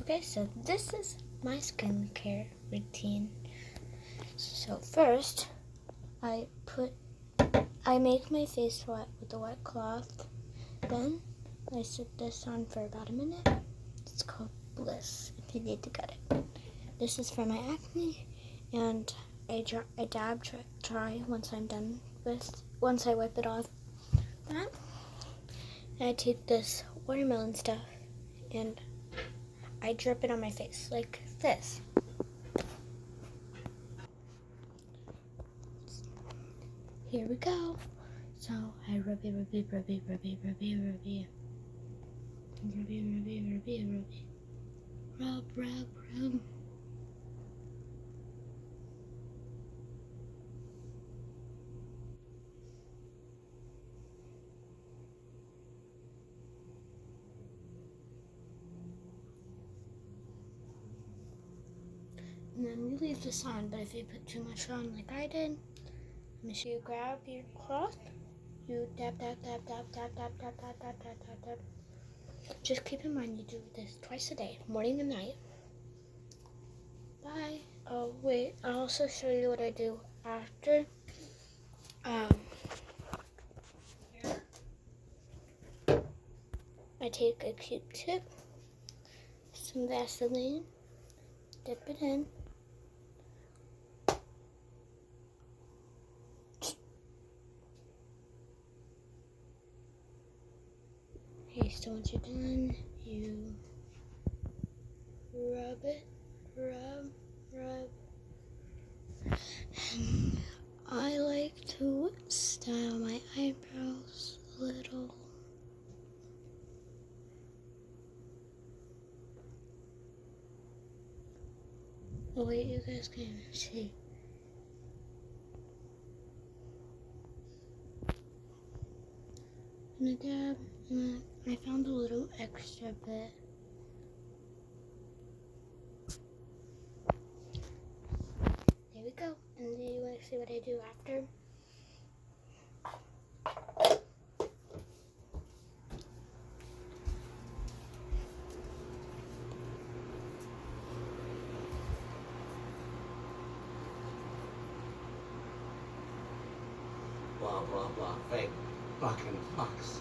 Okay, so this is my skincare routine. So first, I make my face wet with a wet cloth. Then I sit this on for about a minute. It's called Bliss, if you need to get it. This is for my acne, and I dab dry once I'm done once I wipe it off. Then I take this watermelon stuff and I drip it on my face like this. Here we go. So I rub it. Rub. And then you leave this on, but if you put too much on like I did, you grab your cloth, you dab. Just keep in mind you do this twice a day, morning and night. Bye. Oh wait, I'll also show you what I do after. I take a Q-tip, some Vaseline, dip it in. Okay, so once you're done, you rub it, rub. And I like to style my eyebrows a little. Oh wait, you guys can't even see. And I dab, and I found a little extra bit. There we go. And do you want to see what I do after? Blah, blah, blah. Fake fucking fucks.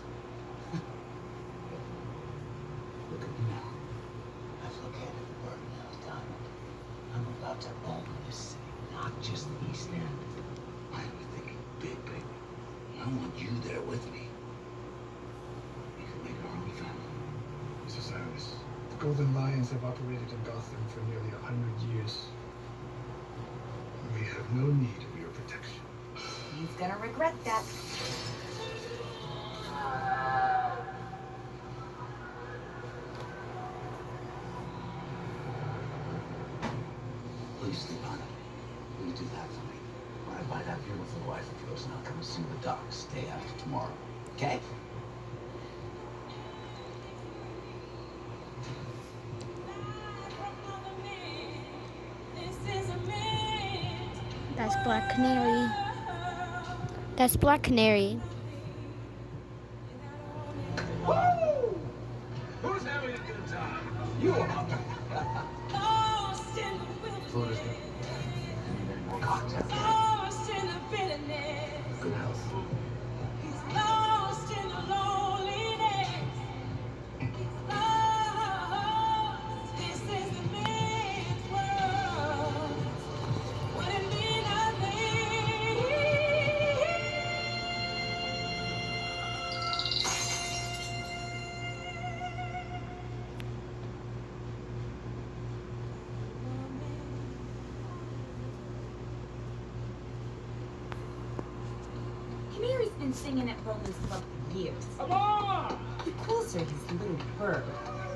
Look at me now. I've located the Bourbon Hills Diamond. I'm about to own this city, not just the East End. I am thinking big, baby. I want you there with me. We can make our own family. Mr. Cyrus, the Golden Lions have operated in Gotham for nearly 100 years. We have no need of your protection. He's gonna regret that. Please sleep on it. Will you do that for me? When I buy that beautiful wife of yours, and I'll come and see the docks day after tomorrow. Okay? That's Black Canary. That's Black Canary. Woo! Who's having a good time? You are. Food is good. More cocktails. Good health. Canary's been singing at Roland's Club for years. Come on! He calls her his little bird.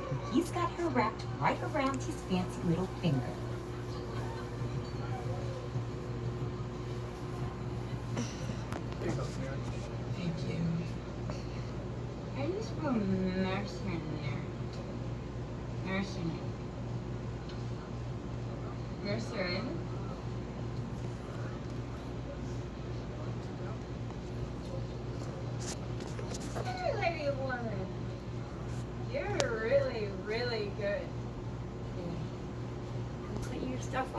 And he's got her wrapped right around his fancy little finger. Thank you. Are you from Mercer? Mercer.